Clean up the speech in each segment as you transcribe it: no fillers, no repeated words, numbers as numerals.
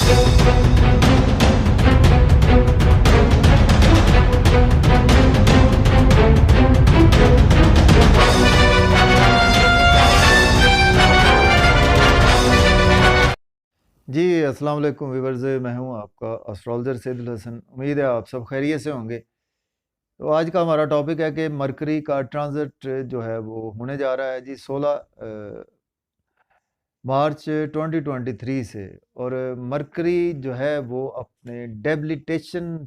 जी, अस्सलाम वालेकुम व्यूअर्स, मैं हूं आपका एस्ट्रोलॉजर सैयदुल हसन। उम्मीद है आप सब खैरियत से होंगे। तो आज का हमारा टॉपिक है कि मरकरी का ट्रांजिट जो है वो होने जा रहा है जी 16 मार्च 2023 से। और मरकरी जो है वो अपने डेबिलिटेशन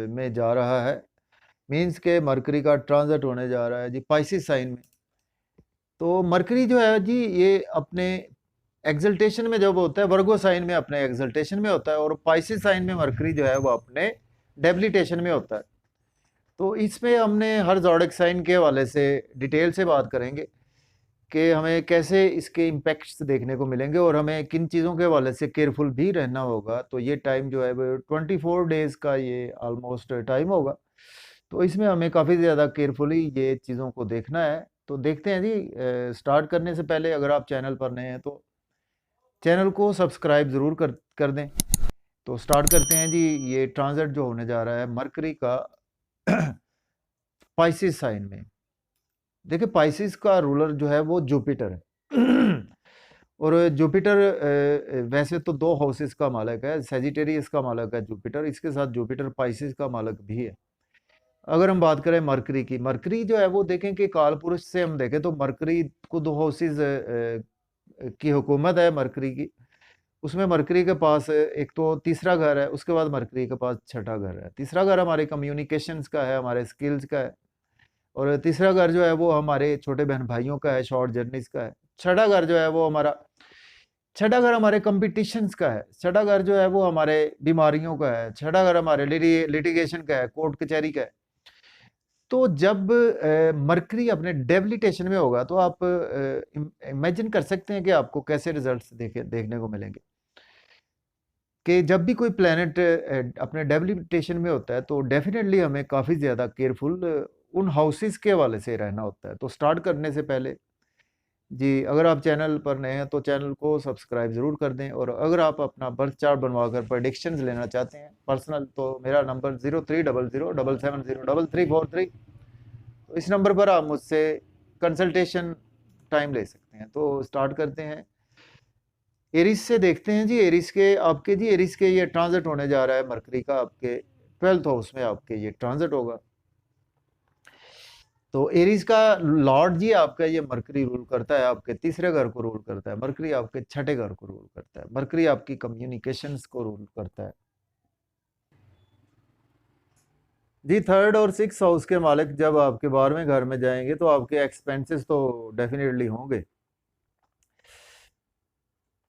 में जा रहा है। मीन्स के मरकरी का ट्रांजिट होने जा रहा है जी पाइसिस साइन में। तो मरकरी जो है जी ये अपने एक्सल्टेशन में जब होता है, वर्गो साइन में अपने एक्सल्टेशन में होता है, और पाइसिस साइन में मरकरी जो है वो अपने डेबिलिटेशन में होता है। तो इसमें हमने हर ज़ोडिक साइन के हवाले से डिटेल से बात करेंगे कि हमें कैसे इसके इम्पैक्ट्स देखने को मिलेंगे और हमें किन चीज़ों के हवाले से केयरफुल भी रहना होगा। तो ये टाइम जो है वो 24 डेज़ का ये ऑलमोस्ट टाइम होगा। तो इसमें हमें काफ़ी ज़्यादा केयरफुली ये चीज़ों को देखना है। तो देखते हैं जी। स्टार्ट करने से पहले अगर आप चैनल पर नए हैं तो चैनल को सब्सक्राइब ज़रूर कर दें। तो स्टार्ट करते हैं जी। ये ट्रांजिट जो होने जा रहा है मरकरी का पाइसिस साइन में। देखिए पाइसिस का रूलर जो है वो जुपिटर है। और जुपिटर वैसे तो दो हाउसेस का मालिक है, सेजिटेरियस का मालिक है जुपिटर, इसके साथ जुपिटर पाइसिस का मालिक भी है। अगर हम बात करें मरकरी की, मरकरी जो है वो देखें कि काल पुरुष से हम देखें तो मरकरी को दो हाउसेस की हुकूमत है मरकरी की। उसमें मरकरी के पास एक तो तीसरा घर है, उसके बाद मरकरी के पास छठा घर है। तीसरा घर हमारे कम्युनिकेशंस का है, हमारे स्किल्स का है। और तीसरा घर जो है वो हमारे छोटे बहन भाइयों का है, शॉर्ट जर्नीज का है। छठा घर जो है वो हमारा छठा घर हमारे कंपटीशंस का है। छठा घर जो है वो हमारे बीमारियों का है। छठा घर हमारे लिटिगेशन का है, कोर्ट कचहरी का है। तो जब मरकरी अपने डेबिलिटेशन में होगा तो आप इमेजिन कर सकते हैं कि आपको कैसे रिजल्ट्स देखने को मिलेंगे। कि जब भी कोई प्लैनेट अपने डेबिलिटेशन में होता है तो डेफिनेटली हमें काफ़ी ज़्यादा केयरफुल उन हाउसेस के हवाले से रहना होता है। तो स्टार्ट करने से पहले जी, अगर आप चैनल पर नए हैं तो चैनल को सब्सक्राइब ज़रूर कर दें। और अगर आप अपना बर्थ चार्ट बनवा कर प्रेडिक्शंस लेना चाहते हैं पर्सनल, तो मेरा नंबर 030077034343। तो इस नंबर पर आप मुझसे कंसल्टेशन टाइम ले सकते हैं। तो स्टार्ट करते हैं। एरिस से देखते हैं जी। एरिस के ये ट्रांजिट होने जा रहा है मरकरी का, आपके 12th हाउस में आपके ये ट्रांजिट होगा। तो एरिस का लॉर्ड जी आपका ये मरकरी रूल करता है, आपके तीसरे घर को रूल करता है। मरकरी आपके छठे घर को रूल करता है। मरकरी आपकी कम्युनिकेशंस को रूल करता है जी। थर्ड और सिक्स हाउस के मालिक जब आपके 12वें घर में जाएंगे तो आपके एक्सपेंसेस तो डेफिनेटली होंगे।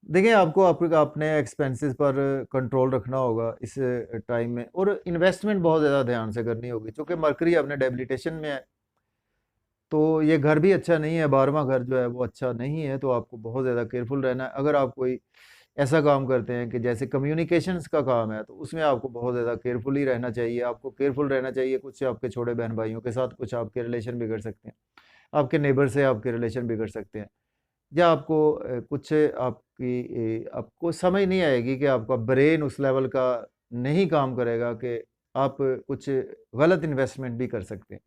देखिए आपको अपने एक्सपेंसेस पर कंट्रोल रखना होगा इस टाइम में, और इन्वेस्टमेंट बहुत ज़्यादा ध्यान से करनी होगी क्योंकि मरकरी अपने डेबिलिटेशन में है। तो ये घर भी अच्छा नहीं है, 12वां घर जो है वो अच्छा नहीं है। तो आपको बहुत ज़्यादा केयरफुल रहना है। अगर आप कोई ऐसा काम करते हैं कि जैसे कम्युनिकेशंस का काम है तो उसमें आपको बहुत ज़्यादा केयरफुली रहना चाहिए। आपको केयरफुल रहना चाहिए, कुछ आपके छोटे बहन भाइयों के साथ कुछ आपके रिलेशन बिगड़ सकते हैं, आपके नेबर से आपके रिलेशन बिगड़ सकते हैं, या आपको कुछ आपको समझ नहीं आएगी कि आपका ब्रेन उस लेवल का नहीं काम करेगा कि आप कुछ गलत इन्वेस्टमेंट भी कर सकते हैं।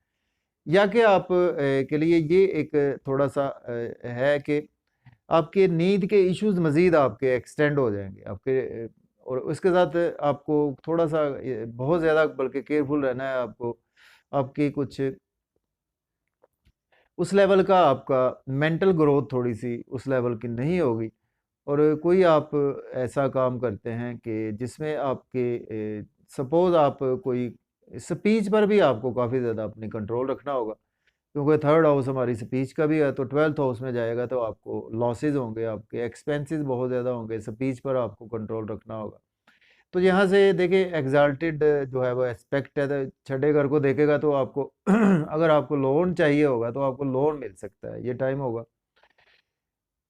या कि आप के लिए ये एक थोड़ा सा है कि आपके नींद के इश्यूज मज़ीद आपके एक्सटेंड हो जाएंगे आपके। और उसके साथ आपको थोड़ा सा बहुत ज़्यादा बल्कि केयरफुल रहना है आपको। आपकी कुछ उस लेवल का आपका मेंटल ग्रोथ थोड़ी सी उस लेवल की नहीं होगी। और कोई आप ऐसा काम करते हैं कि जिसमें आपके सपोज़ आप कोई स्पीच पर भी आपको काफ़ी ज़्यादा अपनी कंट्रोल रखना होगा क्योंकि थर्ड हाउस हमारी स्पीच का भी है। तो 12th हाउस में जाएगा तो आपको लॉसेस होंगे, आपके एक्सपेंसेस बहुत ज़्यादा होंगे, स्पीच पर आपको कंट्रोल रखना होगा। तो यहाँ से देखिए एग्जाल्टेड जो है वो एस्पेक्ट है। तो छठे घर को देखेगा तो आपको अगर आपको लोन चाहिए होगा तो आपको लोन मिल सकता है, ये टाइम होगा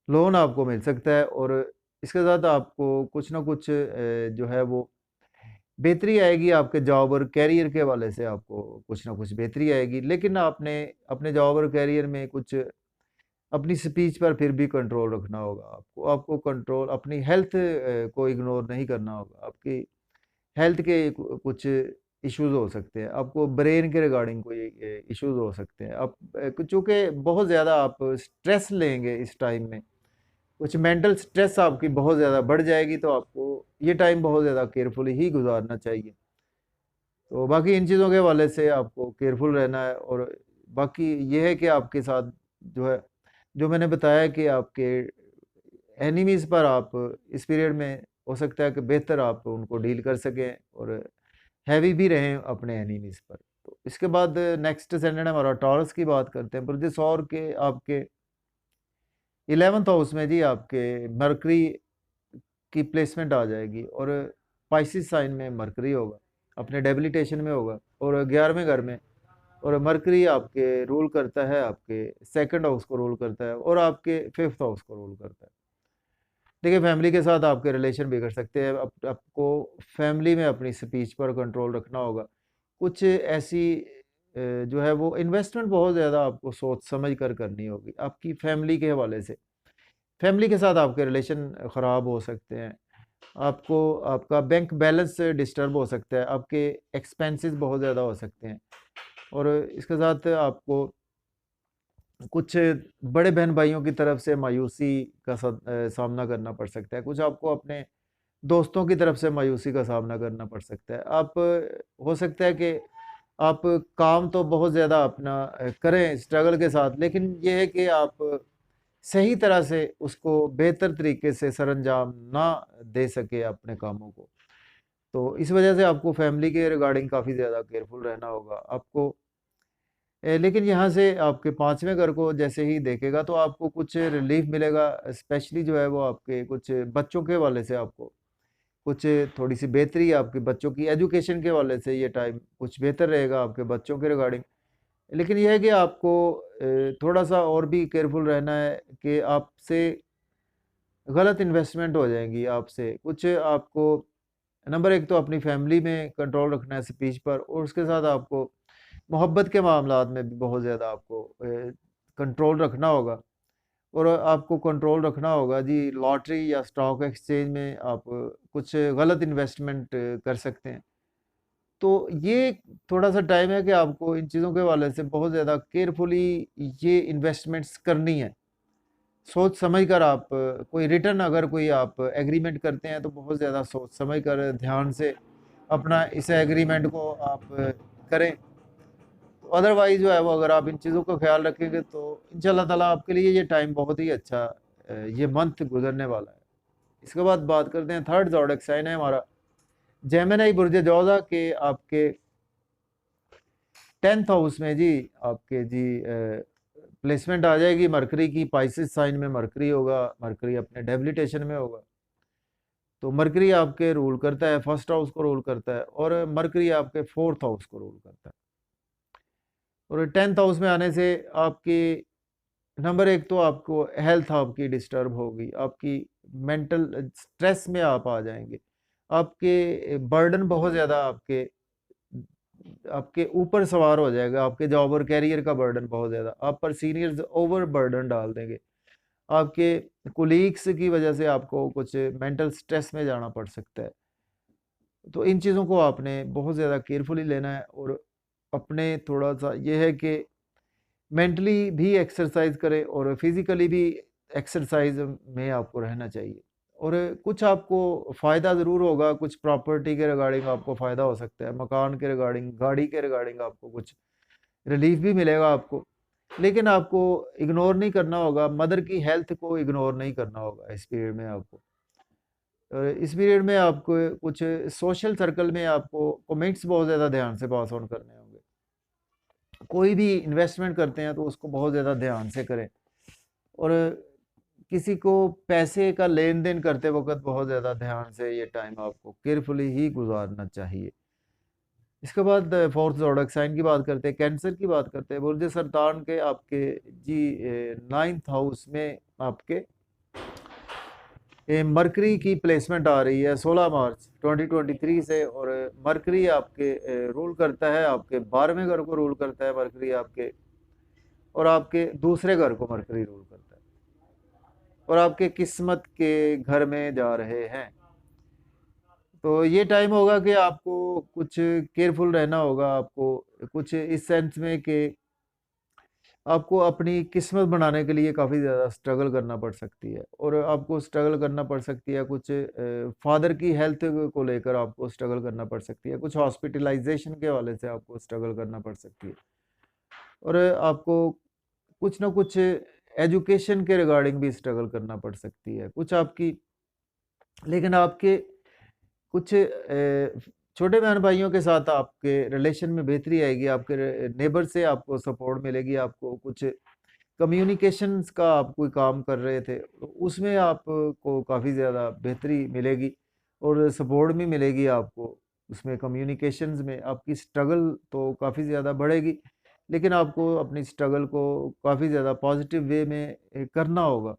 लोन आपको मिल सकता है। और इसके साथ आपको कुछ ना कुछ जो है वो बेहतरी आएगी आपके जॉब और कैरियर के हवाले से। आपको कुछ ना कुछ बेहतरी आएगी, लेकिन आपने अपने जॉब और कैरियर में कुछ अपनी स्पीच पर फिर भी कंट्रोल रखना होगा आपको। आपको कंट्रोल अपनी हेल्थ को इग्नोर नहीं करना होगा। आपकी हेल्थ के कुछ इश्यूज़ हो सकते हैं। आपको ब्रेन के रिगार्डिंग कोई इश्यूज़ हो सकते हैं। आप चूँकि बहुत ज़्यादा आप स्ट्रेस लेंगे इस टाइम में, कुछ मेंटल स्ट्रेस आपकी बहुत ज़्यादा बढ़ जाएगी, तो आपको ये टाइम बहुत ज़्यादा केयरफुली ही गुज़ारना चाहिए। तो बाकी इन चीज़ों के हवाले से आपको केयरफुल रहना है। और बाकी ये है कि आपके साथ जो है, जो मैंने बताया कि आपके एनिमीज़ पर आप इस पीरियड में हो सकता है कि बेहतर आप उनको डील कर सकें और हैवी भी रहें अपने एनिमीज़ पर। तो इसके बाद नेक्स्ट असेंडेंट हमारा टॉरस की बात करते हैं। बुर्ज सौर के आपके 11th हाउस में जी आपके मरकरी की प्लेसमेंट आ जाएगी और पाइसिस साइन में मरकरी होगा, अपने डेबिलिटेशन में होगा और 11वें घर में। और मरकरी आपके रूल करता है, आपके सेकंड हाउस को रूल करता है और आपके 5th हाउस को रूल करता है। देखिए, फैमिली के साथ आपके रिलेशन बिगड़ सकते हैं। आपको फैमिली में अपनी स्पीच पर कंट्रोल रखना होगा। कुछ ऐसी जो है वो इन्वेस्टमेंट बहुत ज़्यादा आपको सोच समझ कर करनी होगी आपकी फैमिली के हवाले से। फैमिली के साथ आपके रिलेशन ख़राब हो सकते हैं। आपको आपका बैंक बैलेंस डिस्टर्ब हो सकता है। आपके एक्सपेंसेस बहुत ज़्यादा हो सकते हैं। और इसके साथ आपको कुछ बड़े बहन भाइयों की तरफ से मायूसी का सामना करना पड़ सकता है। कुछ आपको अपने दोस्तों की तरफ से मायूसी का सामना करना पड़ सकता है। आप हो सकता है कि आप काम तो बहुत ज़्यादा अपना करें स्ट्रगल के साथ, लेकिन ये है कि आप सही तरह से उसको बेहतर तरीके से सरअंजाम ना दे सके अपने कामों को। तो इस वजह से आपको फैमिली के रिगार्डिंग काफ़ी ज़्यादा केयरफुल रहना होगा आपको। लेकिन यहाँ से आपके 5वें घर को जैसे ही देखेगा तो आपको कुछ रिलीफ मिलेगा, स्पेशली जो है वो आपके कुछ बच्चों के हवाले से आपको कुछ थोड़ी-सी बेहतरी आपके बच्चों की एजुकेशन के हवाले से ये टाइम कुछ बेहतर रहेगा आपके बच्चों के रिगार्डिंग। लेकिन ये है कि आपको थोड़ा-सा और भी केयरफुल रहना है कि आपसे गलत इन्वेस्टमेंट हो जाएँगी आपसे। कुछ आपको नंबर 1 तो अपनी फैमिली में कंट्रोल रखना है स्पीच पर, और उसके साथ आपको मोहब्बत के मामलात में भी बहुत ज़्यादा आपको कंट्रोल रखना होगा। और आपको कंट्रोल रखना होगा जी, लॉटरी या स्टॉक एक्सचेंज में आप कुछ गलत इन्वेस्टमेंट कर सकते हैं। तो ये थोड़ा-सा टाइम है कि आपको इन चीज़ों के हवाले से बहुत ज़्यादा केयरफुली ये इन्वेस्टमेंट्स करनी है। सोच समझ कर आप कोई रिटर्न अगर कोई आप एग्रीमेंट करते हैं तो बहुत ज़्यादा सोच समझ कर ध्यान से अपना इस एग्रीमेंट को आप करें। तो अदरवाइज़ जो है वो अगर आप इन चीज़ों का ख़्याल रखेंगे तो इंशाअल्लाह ताला आपके लिए ये टाइम बहुत ही अच्छा ये मंथ गुज़रने वाला है। इसके बाद बात करते हैं थर्ड ज़ोडिएक साइन है हमारा जेमिनी बुर्ज जोज़ा के आपके 10th हाउस में जी आपके जी प्लेसमेंट आ जाएगी मरकरी की। पाइसेस साइन में मरकरी होगा, मरकरी अपने डेबिलिटेशन में होगा। तो मरकरी आपके रूल करता है, फर्स्ट हाउस को रूल करता है और मरकरी आपके 4th हाउस को रूल करता है। और 10th हाउस में आने से आपकी नंबर 1 तो आपको हेल्थ आपकी डिस्टर्ब होगी, आपकी मेंटल स्ट्रेस में आप आ जाएँगे। आपके बर्डन बहुत ज़्यादा आपके आपके ऊपर सवार हो जाएगा, आपके जॉब और करियर का बर्डन बहुत ज़्यादा आप पर सीनियर्स ओवर बर्डन डाल देंगे। आपके कोलीग्स की वजह से आपको कुछ मेंटल स्ट्रेस में जाना पड़ सकता है। तो इन चीज़ों को आपने बहुत ज़्यादा केयरफुली लेना है और अपने थोड़ा-सा ये है कि मेंटली भी एक्सरसाइज करें और फिज़िकली भी एक्सरसाइज में आपको रहना चाहिए। और कुछ आपको फ़ायदा ज़रूर होगा, कुछ प्रॉपर्टी के रिगार्डिंग आपको फ़ायदा हो सकता है, मकान के रिगार्डिंग, गाड़ी के रिगार्डिंग आपको कुछ रिलीफ़ भी मिलेगा आपको। लेकिन आपको इग्नोर नहीं करना होगा, मदर की हेल्थ को इग्नोर नहीं करना होगा इस पीरियड में आपको। इस पीरियड में आपको कुछ सोशल सर्कल में आपको कमेंट्स बहुत ज़्यादा ध्यान से पास ऑन करने होंगे। कोई भी इन्वेस्टमेंट करते हैं तो उसको बहुत ज़्यादा ध्यान से करें। और किसी को पैसे का लेन-देन करते वक़्त बहुत ज़्यादा ध्यान से ये टाइम आपको केयरफुली ही गुज़ारना चाहिए। इसके बाद 4th ज़ोडिएक साइन की बात करते हैं, कैंसर की बात करते हैं। बुर्ज सरतान के आपके जी 9th हाउस में आपके मरकरी की प्लेसमेंट आ रही है 16 मार्च 2023 से। और मरकरी आपके रूल करता है, आपके 12वें घर को रूल करता है मरकरी आपके। और आपके दूसरे घर को मरकरी रूल करता है और आपके किस्मत के घर में जा रहे हैं। तो ये टाइम होगा कि आपको कुछ केयरफुल रहना होगा, आपको कुछ इस सेंस में कि आपको अपनी किस्मत बनाने के लिए काफ़ी ज़्यादा स्ट्रगल करना पड़ सकती है और आपको स्ट्रगल करना पड़ सकती है कुछ फादर की हेल्थ को लेकर आपको स्ट्रगल करना पड़ सकती है, कुछ हॉस्पिटलाइजेशन के हवाले से आपको स्ट्रगल करना पड़ सकती है और आपको कुछ ना कुछ एजुकेशन के रिगार्डिंग भी स्ट्रगल करना पड़ सकती है कुछ आपकी। लेकिन आपके कुछ छोटे बहन भाइयों के साथ आपके रिलेशन में बेहतरी आएगी, आपके नेबर से आपको सपोर्ट मिलेगी, आपको कुछ कम्युनिकेशंस का आप कोई काम कर रहे थे तो उसमें आपको काफ़ी ज़्यादा बेहतरी मिलेगी और सपोर्ट भी मिलेगी आपको उसमें। कम्युनिकेशंस में आपकी स्ट्रगल तो काफ़ी ज़्यादा बढ़ेगी, लेकिन आपको अपनी स्ट्रगल को काफ़ी ज़्यादा पॉजिटिव वे में करना होगा।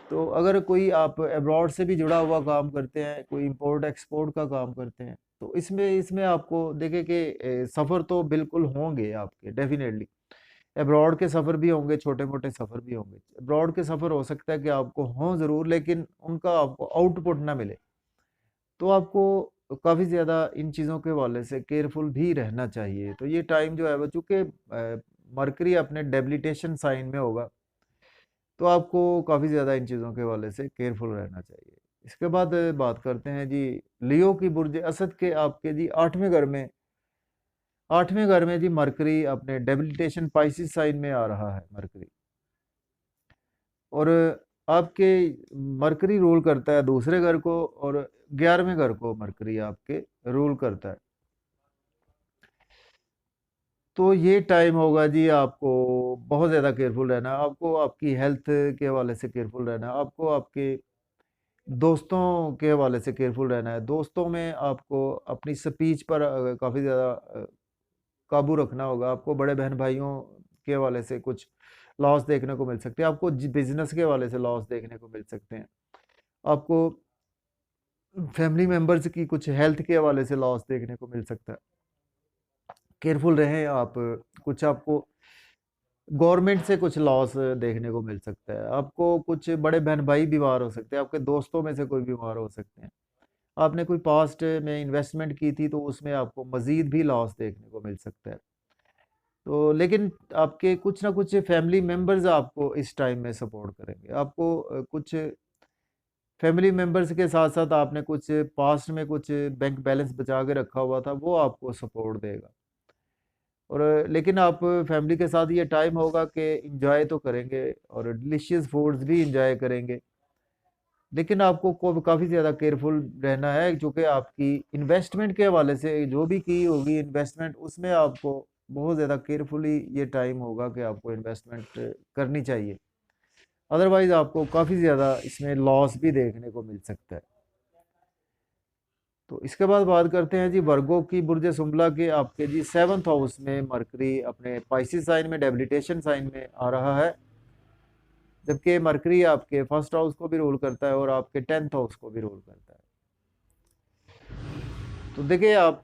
तो अगर कोई आप अब्रॉड से भी जुड़ा हुआ काम करते हैं, कोई इंपोर्ट एक्सपोर्ट का काम करते हैं, तो इसमें इसमें आपको देखें कि सफ़र तो बिल्कुल होंगे आपके डेफिनेटली। अब्रॉड के सफ़र भी होंगे, छोटे मोटे सफ़र भी होंगे। अब्रॉड के सफ़र हो सकता है कि आपको हों ज़रूर, लेकिन उनका आपको आउटपुट ना मिले। तो आपको काफ़ी ज़्यादा इन चीज़ों के हवाले से केयरफुल भी रहना चाहिए। तो ये टाइम जो है वो चूँकि मरकरी अपने डेबिलिटेशन साइन में होगा, तो आपको काफ़ी ज़्यादा इन चीज़ों के हवाले से केयरफुल रहना चाहिए। इसके बाद बात करते हैं जी लियो की बुर्ज असद के आपके जी 8वें घर में जी मरकरी अपने डेबिलिटेशन पाइसिस साइन में आ रहा है मरकरी। और आपके मरकरी रूल करता है दूसरे घर को और 11वें घर को मरकरी आपके रूल करता है। तो ये टाइम होगा जी आपको बहुत ज़्यादा केयरफुल रहना है, आपको आपकी हेल्थ के हवाले से केयरफुल रहना है, आपको आपके दोस्तों के हवाले से केयरफुल रहना है। दोस्तों में आपको अपनी स्पीच पर काफ़ी ज़्यादा काबू रखना होगा। आपको बड़े बहन भाइयों के हवाले से कुछ लॉस देखने को मिल सकते हैं, आपको बिजनेस के हवाले से लॉस देखने को मिल सकते हैं, आपको फैमिली मेम्बर्स की कुछ हेल्थ के हवाले से लॉस देखने को मिल सकता है। केयरफुल रहें आप। कुछ आपको गवर्नमेंट से कुछ लॉस देखने को मिल सकता है, आपको कुछ बड़े बहन भाई बीमार हो सकते हैं, आपके दोस्तों में से कोई बीमार हो सकते हैं, आपने कोई पास्ट में इन्वेस्टमेंट की थी तो उसमें आपको मज़ीद भी लॉस देखने को मिल सकता है। तो लेकिन आपके कुछ ना कुछ फैमिली मेंबर्स आपको इस टाइम में सपोर्ट करेंगे। आपको कुछ फैमिली मेंबर्स के साथ-साथ आपने कुछ पास्ट में कुछ बैंक बैलेंस बचा के रखा हुआ था, वो आपको सपोर्ट देगा। और लेकिन आप फैमिली के साथ ये टाइम होगा कि एन्जॉय तो करेंगे और डिलीशियस फूड्स भी एन्जॉय करेंगे। लेकिन आपको को काफ़ी ज़्यादा केयरफुल रहना है, चूँकि आपकी इन्वेस्टमेंट के हवाले से जो भी की होगी इन्वेस्टमेंट, उसमें आपको बहुत ज़्यादा केयरफुली ये टाइम होगा कि आपको इन्वेस्टमेंट करनी चाहिए। अदरवाइज़ आपको काफ़ी ज़्यादा इसमें लॉस भी देखने को मिल सकता है। तो इसके बाद बात करते हैं जी वर्गो की बुर्ज सुंबला के आपके जी 7th हाउस में मरकरी अपने पाइसिस साइन में डेबिलिटेशन साइन में आ रहा है, जबकि मरकरी आपके फर्स्ट हाउस को भी रूल करता है और आपके 10th हाउस को भी रूल करता है। तो देखिए आप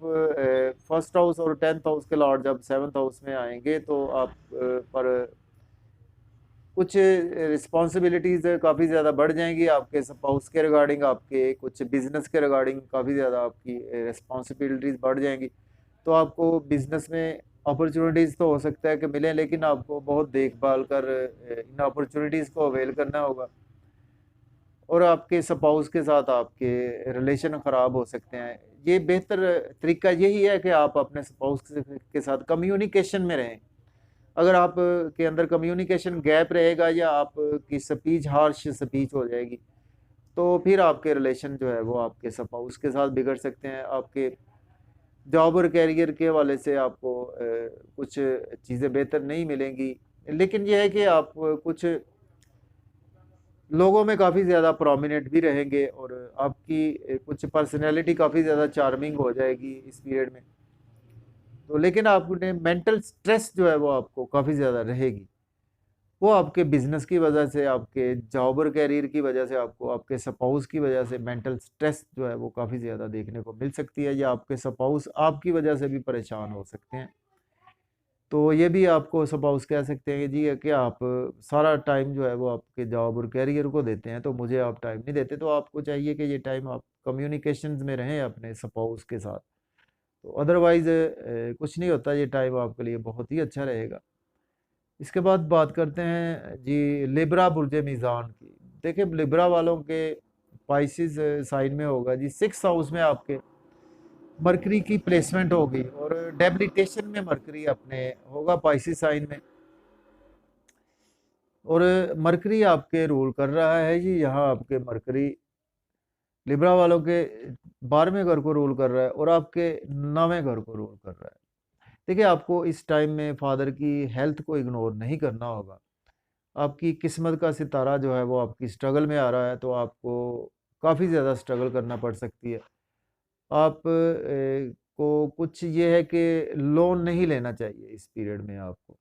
फर्स्ट हाउस और 10th हाउस के लॉर्ड जब 7th हाउस में आएंगे तो आप पर कुछ रिस्पॉन्सिबिलिटीज़ काफ़ी ज़्यादा बढ़ जाएंगी आपके स्पाउस के रिगार्डिंग, आपके कुछ बिजनेस के रिगार्डिंग काफ़ी ज़्यादा आपकी रिस्पॉन्सिबिलिटीज़ बढ़ जाएंगी। तो आपको बिजनेस में अपॉर्चुनिटीज़ तो हो सकता है कि मिलें, लेकिन आपको बहुत देखभाल कर इन अपॉर्चुनिटीज़ को अवेल करना होगा। और आपके स्पाउस के साथ आपके रिलेशन ख़राब हो सकते हैं। ये बेहतर तरीका यही है कि आप अपने स्पाउस के साथ कम्युनिकेशन में रहें। अगर आप के अंदर कम्युनिकेशन गैप रहेगा या आपकी स्पीच हार्श स्पीच हो जाएगी, तो फिर आपके रिलेशन जो है वो आपके स्पाउस के साथ बिगड़ सकते हैं। आपके जॉब और कैरियर के हवाले से आपको कुछ चीज़ें बेहतर नहीं मिलेंगी। लेकिन ये है कि आप कुछ लोगों में काफ़ी ज़्यादा प्रोमिनेंट भी रहेंगे और आपकी कुछ पर्सनैलिटी काफ़ी ज़्यादा चार्मिंग हो जाएगी इस पीरियड में। तो लेकिन आपने मेंटल स्ट्रेस जो है वो आपको काफ़ी ज़्यादा रहेगी। वो आपके बिजनेस की वजह से, आपके जॉब और कैरियर की वजह से, आपको आपके स्पाउस की वजह से मेंटल स्ट्रेस जो है वो काफ़ी ज़्यादा देखने को मिल सकती है, या आपके स्पाउस आपकी वजह से भी परेशान हो सकते हैं। तो ये भी आपको सपोज़ कह सकते हैं कि जी कि आप सारा टाइम जो है वो आपके जॉब और करियर को देते हैं, तो मुझे आप टाइम नहीं देते, तो आपको चाहिए कि ये टाइम आप कम्युनिकेशंस में रहें अपने स्पाउस के साथ। तो अदरवाइज़ कुछ नहीं होता, ये टाइम आपके लिए बहुत ही अच्छा रहेगा। इसके बाद बात करते हैं जी लिब्रा बुर्ज मीज़ान की। देखिए लिब्रा वालों के पाइसेस साइन में होगा जी 6th हाउस में आपके मरकरी की प्लेसमेंट होगी और डेबिलिटेशन में मरकरी अपने होगा पाइसेस साइन में, और मरकरी आपके रूल कर रहा है जी यहाँ आपके मरकरी लिब्रा वालों के 12वें घर को रूल कर रहा है और आपके 9वें घर को रूल कर रहा है। देखिए आपको इस टाइम में फादर की हेल्थ को इग्नोर नहीं करना होगा। आपकी किस्मत का सितारा जो है वो आपकी स्ट्रगल में आ रहा है, तो आपको काफ़ी ज़्यादा स्ट्रगल करना पड़ सकती है। आप को कुछ ये है कि लोन नहीं लेना चाहिए इस पीरियड में आपको।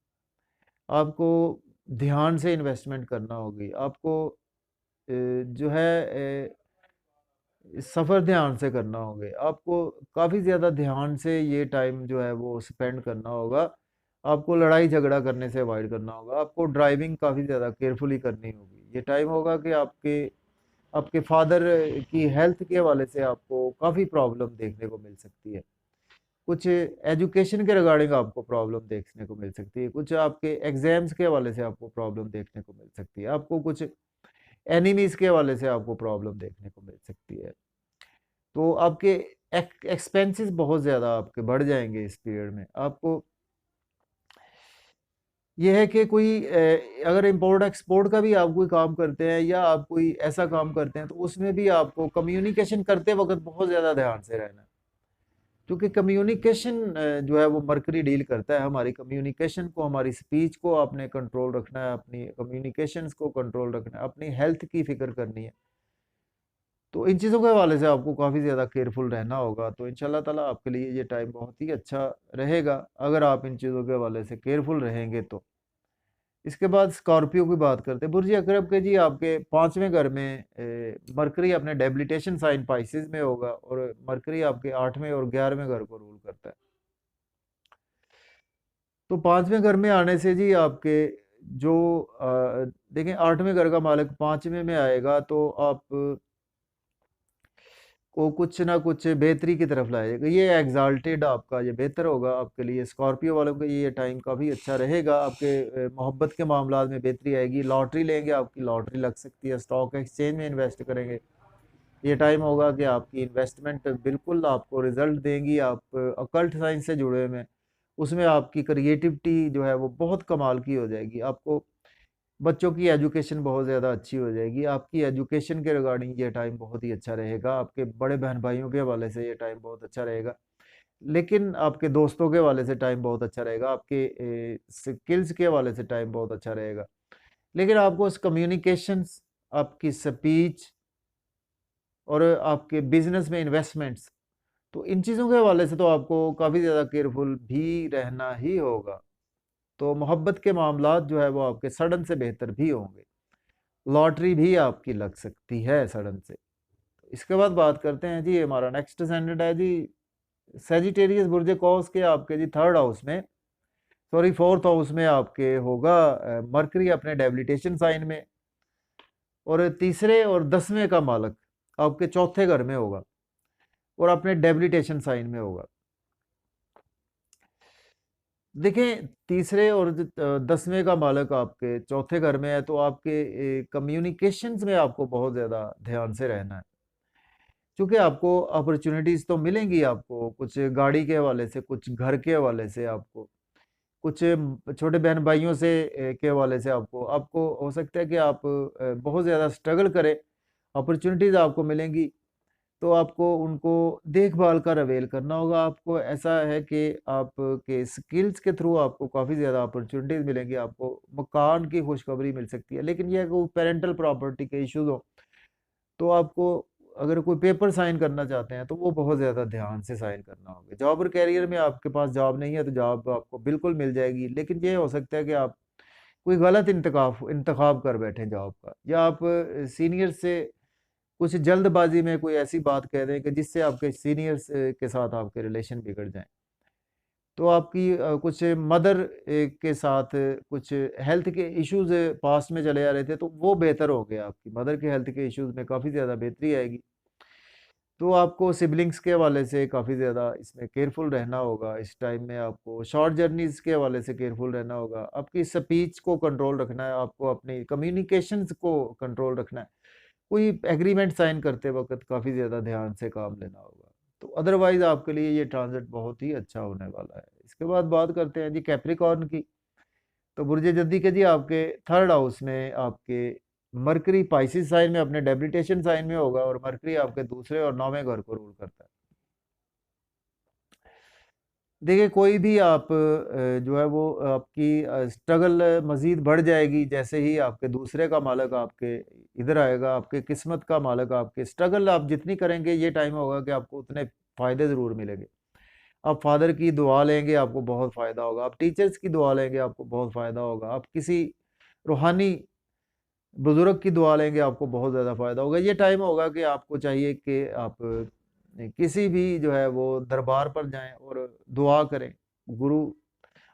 आपको ध्यान से इन्वेस्टमेंट करना होगी। आपको जो है सफ़र ध्यान से करना होगे। आपको काफ़ी ज़्यादा ध्यान से ये टाइम जो है वो स्पेंड करना होगा। आपको लड़ाई झगड़ा करने से अवॉइड करना होगा। आपको ड्राइविंग काफ़ी ज़्यादा केयरफुली करनी होगी। ये टाइम होगा कि आपके आपके फादर की हेल्थ के हवाले से आपको काफ़ी प्रॉब्लम देखने को मिल सकती है। कुछ एजुकेशन के रिगार्डिंग आपको प्रॉब्लम देखने को मिल सकती है। कुछ आपके एग्ज़ाम्स के हवाले से आपको प्रॉब्लम देखने को मिल सकती है। आपको कुछ एनिमीज़ के हवाले से आपको प्रॉब्लम देखने को मिल सकती है। तो आपके एक्सपेंसेस बहुत ज़्यादा आपके बढ़ जाएँगे इस पीरियड में। आपको ये है कि कोई अगर इम्पोर्ट एक्सपोर्ट का भी आप कोई काम करते हैं या आप कोई ऐसा काम करते हैं, तो उसमें भी आपको कम्युनिकेशन करते वक़्त बहुत ज़्यादा ध्यान से रहना है। क्योंकि कम्युनिकेशन जो है वो मरकरी डील करता है हमारी कम्युनिकेशन को, हमारी स्पीच को आपने कंट्रोल रखना है, अपनी कम्युनिकेशंस को कंट्रोल रखना है, अपनी हेल्थ की फ़िक्र करनी है। तो इन चीज़ों के हवाले से आपको काफ़ी ज़्यादा केयरफुल रहना होगा। तो इंशाल्लाह ताला आपके लिए ये टाइम बहुत ही अच्छा रहेगा, अगर आप इन चीज़ों के हवाले से केयरफुल रहेंगे तो। इसके बाद स्कॉर्पियो की बात करते हैं। बुर्ज अकरब के जी आपके 5वें घर में मरकरी अपने डेबिलिटेशन साइन पाइसेस में होगा और मरकरी आपके 8वें और 11वें घर को रूल करता है। तो 5वें घर में आने से जी आपके जो देखें 8वें घर का मालिक 5वें में आएगा, तो आप को कुछ ना कुछ बेहतरी की तरफ लाएगा। ये एग्ज़ाल्टेड आपका ये बेहतर होगा आपके लिए। स्कॉर्पियो वालों के ये टाइम काफ़ी अच्छा रहेगा। आपके मोहब्बत के मामलात में बेहतरी आएगी। लॉटरी लेंगे, आपकी लॉटरी लग सकती है। स्टॉक एक्सचेंज में इन्वेस्ट करेंगे, ये टाइम होगा कि आपकी इन्वेस्टमेंट बिल्कुल आपको रिज़ल्ट देंगी। आप अकल्ट साइंस से जुड़े हुए हैं, उसमें आपकी क्रिएटिविटी जो है वो बहुत कमाल की हो जाएगी। आपको बच्चों की एजुकेशन बहुत ज़्यादा अच्छी हो जाएगी। आपकी एजुकेशन के रिगार्डिंग ये टाइम बहुत ही अच्छा रहेगा। आपके बड़े बहन-भाइयों के हवाले से ये टाइम बहुत अच्छा रहेगा। लेकिन आपके दोस्तों के हवाले से टाइम बहुत अच्छा रहेगा। आपके स्किल्स के हवाले से टाइम बहुत अच्छा रहेगा। लेकिन आपको उस कम्युनिकेशंस, आपकी स्पीच और आपके बिज़नेस में इन्वेस्टमेंट्स, तो इन चीज़ों के हवाले से तो आपको काफ़ी ज़्यादा केयरफुल भी रहना ही होगा। तो मोहब्बत के मामलात जो है वो आपके सडन से बेहतर भी होंगे। लॉटरी भी आपकी लग सकती है सडन से। इसके बाद बात करते हैं जी, हमारा नेक्स्ट ascendant है जी सैजिटेरियस बुर्ज कौस के आपके जी 3rd हाउस में, सॉरी 4th हाउस में आपके होगा मरकरी अपने डेबिलिटेशन साइन में, और तीसरे और 10वें का मालक आपके चौथे घर में होगा और अपने डेबिलिटेशन साइन में होगा। देखें तीसरे और 10वें का मालक आपके चौथे घर में है, तो आपके कम्युनिकेशंस में आपको बहुत ज़्यादा ध्यान से रहना है। क्योंकि आपको अपॉर्चुनिटीज़ तो मिलेंगी, आपको कुछ गाड़ी के हवाले से, कुछ घर के हवाले से, आपको कुछ छोटे बहन-भाइयों से के हवाले से आपको आपको हो सकता है कि आप बहुत ज़्यादा स्ट्रगल करें, अपॉर्चुनिटीज़ आपको मिलेंगी, तो आपको उनको देखभाल कर अवेल करना होगा। आपको ऐसा है कि आपके स्किल्स के थ्रू आपको काफ़ी ज़्यादा अपॉर्चुनिटीज़ मिलेंगी, आपको मकान की खुशखबरी मिल सकती है। लेकिन ये है कि वो पैरेंटल प्रॉपर्टी के इश्यूज़ हों, तो आपको अगर कोई पेपर साइन करना चाहते हैं, तो वो बहुत ज़्यादा ध्यान से साइन करना होगा। जॉब और करियर में आपके पास जॉब नहीं है, तो जॉब आपको बिल्कुल मिल जाएगी। लेकिन ये हो सकता है कि आप कोई गलत इंतखाब कर बैठें जॉब का, या आप सीनियर से कुछ जल्दबाजी में कोई ऐसी बात कह दें कि जिससे आपके सीनियर्स के साथ आपके रिलेशन बिगड़ जाएँ। तो आपकी कुछ मदर के साथ कुछ हेल्थ के इश्यूज़ पास्ट में चले आ रहे थे, तो वो बेहतर हो गया, आपकी मदर के हेल्थ के इश्यूज़ में काफ़ी ज़्यादा बेहतरी आएगी। तो आपको सिबलिंग्स के हवाले से काफ़ी ज़्यादा इसमें केयरफुल रहना होगा। इस टाइम में आपको शॉर्ट जर्नीज़ के हवाले से केयरफुल रहना होगा। आपकी स्पीच को कंट्रोल रखना है, आपको अपनी कम्युनिकेशंस को कंट्रोल रखना है। कोई एग्रीमेंट साइन करते वक़्त काफ़ी ज़्यादा ध्यान से काम लेना होगा। तो अदरवाइज़ आपके लिए ये ट्रांज़िट बहुत ही अच्छा होने वाला है। इसके बाद बात करते हैं जी कैप्रिकॉर्न की। तो बुर्ज जद्दी के जी आपके 3rd हाउस में आपके मरकरी पाइसेस साइन में अपने डेबिलिटेशन साइन में होगा, और मरकरी आपके दूसरे और 9वें घर को रूल करता है। देखिए कोई भी आप जो है वो आपकी स्ट्रगल मज़ीद बढ़ जाएगी जैसे ही आपके दूसरे का मालिक आपके इधर आएगा, आपके किस्मत का मालिक आपके स्ट्रगल आप जितनी करेंगे ये टाइम होगा कि आपको उतने फ़ायदे ज़रूर मिलेंगे। आप फादर की दुआ लेंगे, आपको बहुत फ़ायदा होगा। आप टीचर्स की दुआ लेंगे, आपको बहुत फ़ायदा होगा। आप किसी रूहानी बुज़ुर्ग की दुआ लेंगे, आपको बहुत ज़्यादा फ़ायदा होगा। ये टाइम होगा कि आपको चाहिए कि आप किसी भी जो है वो दरबार पर जाएँ और दुआ करें। गुरु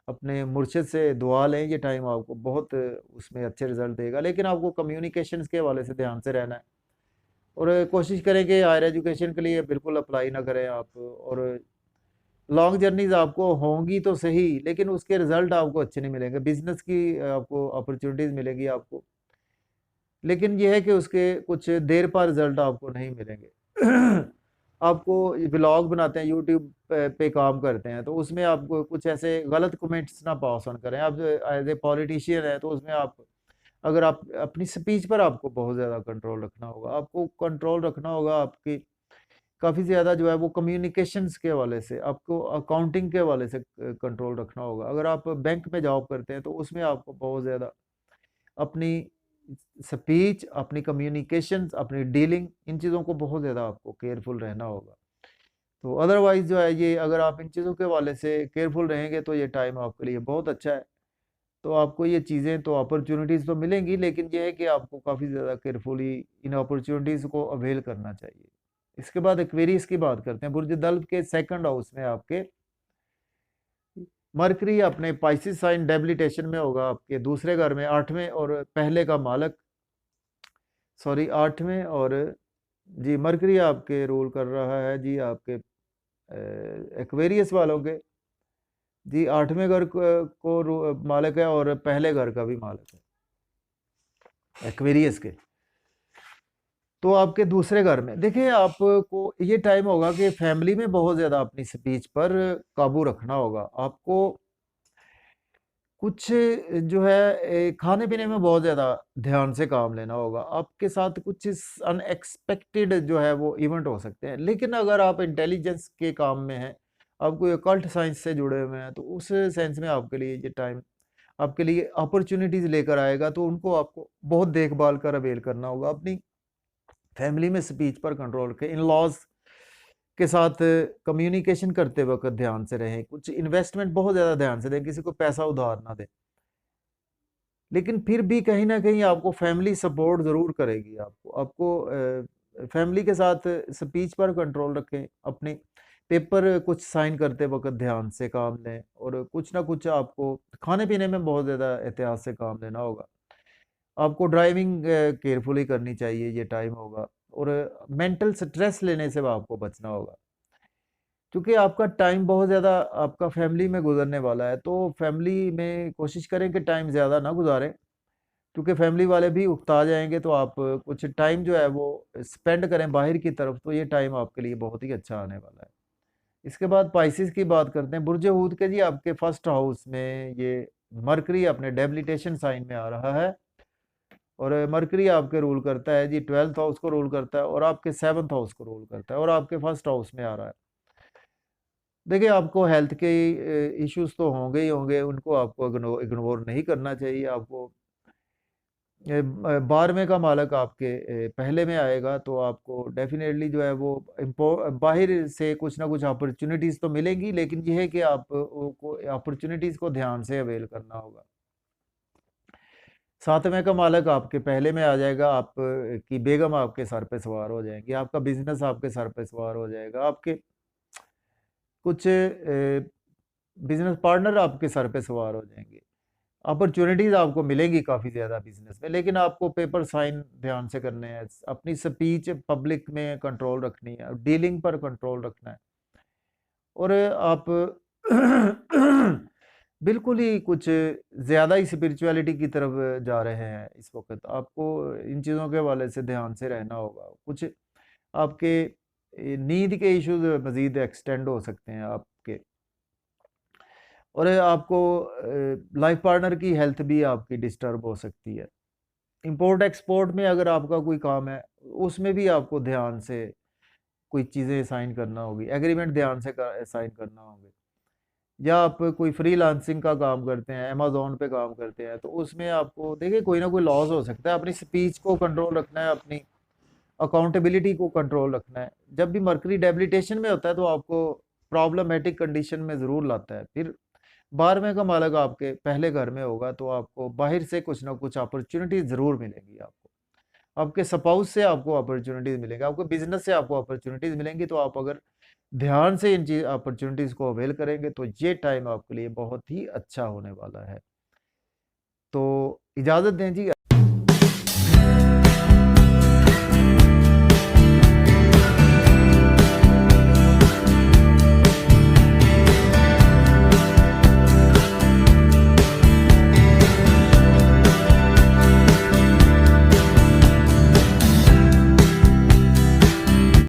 अपने मुर्शिद से दुआ लें, ये टाइम आपको बहुत उसमें अच्छे रिज़ल्ट देगा। लेकिन आपको कम्युनिकेशंस के हवाले से ध्यान से रहना है, और कोशिश करें कि हायर एजुकेशन के लिए बिल्कुल अप्लाई ना करें आप, और लॉन्ग जर्नीज़ आपको होंगी तो सही, लेकिन उसके रिज़ल्ट आपको अच्छे नहीं मिलेंगे। बिज़नेस की आपको अपॉर्च्युनिटीज़ मिलेगी आपको, लेकिन ये है कि उसके कुछ देर पर रिज़ल्ट आपको नहीं मिलेंगे। आपको व्लॉग बनाते हैं, यूट्यूब पे काम करते हैं, तो उसमें आपको कुछ ऐसे गलत कमेंट्स ना पास ऑन करें। आप एज़ ए पॉलिटिशियन हैं, तो उसमें आप अगर आप अपनी स्पीच पर आपको बहुत ज़्यादा कंट्रोल रखना होगा। आपको कंट्रोल रखना होगा आपकी काफ़ी ज़्यादा जो है वो कम्युनिकेशंस के हवाले से, आपको अकाउंटिंग के हवाले से कंट्रोल रखना होगा। अगर आप बैंक में जॉब करते हैं, तो उसमें आपको बहुत ज़्यादा अपनी स्पीच, अपनी कम्युनिकेशंस, अपनी डीलिंग, इन चीज़ों को बहुत ज़्यादा आपको केयरफुल रहना होगा। तो अदरवाइज़ जो है ये अगर आप इन चीज़ों के हवाले से केयरफुल रहेंगे, तो ये टाइम आपके लिए बहुत अच्छा है। तो आपको ये चीज़ें तो अपॉर्च्युनिटीज़ तो मिलेंगी, लेकिन ये है कि आपको काफ़ी ज़्यादा केयरफुली इन अपॉर्च्युनिटीज़ को अवेल करना चाहिए। इसके बाद एक्वेरियस की बात करते हैं। बुर्ज दल्ब के 2nd हाउस में आपके मरकरी अपने पाइसेस साइन डेबिलिटेशन में होगा, आपके दूसरे घर में 8वें और पहले का मालक, सॉरी 8वें, और जी मरकरी आपके रूल कर रहा है जी आपके एक्वेरियस वालों के जी 8वें घर को मालक है, और पहले घर का भी मालक है एक्वेरियस के। तो आपके दूसरे घर में देखिए आपको ये टाइम होगा कि फैमिली में बहुत ज़्यादा अपनी स्पीच पर काबू रखना होगा। आपको कुछ जो है खाने-पीने में बहुत ज़्यादा ध्यान से काम लेना होगा। आपके साथ कुछ अनएक्सपेक्टेड जो है वो इवेंट हो सकते हैं। लेकिन अगर आप इंटेलिजेंस के काम में हैं, आप कोई ऑकल्ट साइंस से जुड़े हुए हैं, तो उस सेंस में आपके लिए ये टाइम आपके लिए अपॉर्च्युनिटीज़ लेकर आएगा, तो उनको आपको बहुत देखभाल कर अवेल करना होगा। अपनी फैमिली में स्पीच पर कंट्रोल रखें, इन-लॉज़ के साथ कम्युनिकेशन करते वक़्त ध्यान से रहें, कुछ इन्वेस्टमेंट बहुत ज़्यादा ध्यान से दें, किसी को पैसा उधार ना दें। लेकिन फिर भी कहीं न कहीं आपको फैमिली सपोर्ट ज़रूर करेगी आपको। आपको फैमिली के साथ स्पीच पर कंट्रोल रखें, अपने पेपर कुछ साइन करते वक़्त ध्यान से काम लें, और कुछ ना कुछ आपको खाने-पीने में बहुत ज़्यादा एहतियात से काम लेना होगा। आपको ड्राइविंग केयरफुली करनी चाहिए, ये टाइम होगा, और मेंटल स्ट्रेस लेने से आपको बचना होगा। क्योंकि आपका टाइम बहुत ज़्यादा आपका फैमिली में गुज़रने वाला है, तो फैमिली में कोशिश करें कि टाइम ज़्यादा ना गुज़ारें, क्योंकि फैमिली वाले भी उकता जाएँगे, तो आप कुछ टाइम जो है वो स्पेंड करें बाहर की तरफ, तो ये टाइम आपके लिए बहुत ही अच्छा आने वाला है। इसके बाद पाइसेस की बात करते हैं। बुर्ज हूत के जी आपके 1st हाउस में ये मरकरी अपने डेबिलिटेशन साइन में आ रहा है, और मरकरी आपके रूल करता है जी 12th हाउस को रूल करता है, और आपके 7th हाउस को रूल करता है, और आपके 1st हाउस में आ रहा है। देखिए आपको हेल्थ के इश्यूज़ तो होंगे ही होंगे, उनको आपको इग्नोर नहीं करना चाहिए। आपको 12वें का मालक आपके पहले में आएगा, तो आपको डेफ़िनेटली जो है वो बाहर से कुछ ना कुछ अपॉर्च्युनिटीज़ तो मिलेंगी, लेकिन ये है कि आप को अपॉर्च्युनिटीज़ को ध्यान से अवेल करना होगा। 7वें का मालक आपके पहले में आ जाएगा, आप की बेगम आपके सर पे सवार हो जाएँगी, आपका बिज़नेस आपके सर पे सवार हो जाएगा, आपके कुछ बिजनेस पार्टनर आपके सर पे सवार हो जाएंगे, अपॉर्चुनिटीज आपको मिलेंगी काफ़ी ज़्यादा बिजनेस में, लेकिन आपको पेपर साइन ध्यान से करने हैं, अपनी स्पीच पब्लिक में कंट्रोल रखनी है, डीलिंग पर कंट्रोल रखना है। और आप बिल्कुल ही कुछ ज़्यादा ही स्पिरिचुअलिटी की तरफ जा रहे हैं इस वक्त, आपको इन चीज़ों के हवाले से ध्यान से रहना होगा। कुछ आपके नींद के इश्यूज मज़ीद एक्सटेंड हो सकते हैं आपके, और आपको लाइफ पार्टनर की हेल्थ भी आपकी डिस्टर्ब हो सकती है। इंपोर्ट एक्सपोर्ट में अगर आपका कोई काम है, उसमें भी आपको ध्यान से कोई चीज़ें साइन करना होगी, एग्रीमेंट ध्यान से साइन करना होगी। या आप कोई फ्रीलांसिंग का काम करते हैं, अमेज़न पे काम करते हैं, तो उसमें आपको देखिए कोई ना कोई लॉस हो सकता है, अपनी स्पीच को कंट्रोल रखना है, अपनी अकाउंटेबिलिटी को कंट्रोल रखना है। जब भी मरकरी डेबिलिटेशन में होता है तो आपको प्रॉब्लमेटिक कंडीशन में ज़रूर लाता है। फिर 12वें का मालक आपके पहले घर में होगा, तो आपको बाहर से कुछ ना कुछ अपॉर्चुनिटी ज़रूर मिलेगी आपको। आपके स्पाउस से आपको अपॉर्चुनिटीज़ मिलेंगी, आपको बिजनेस से आपको अपॉर्चुनिटीज़ मिलेंगी। तो आप अगर ध्यान से इन चीज अपॉर्चुनिटीज़ को अवेल करेंगे तो ये टाइम आपके लिए बहुत ही अच्छा होने वाला है। तो इजाज़त दें जी।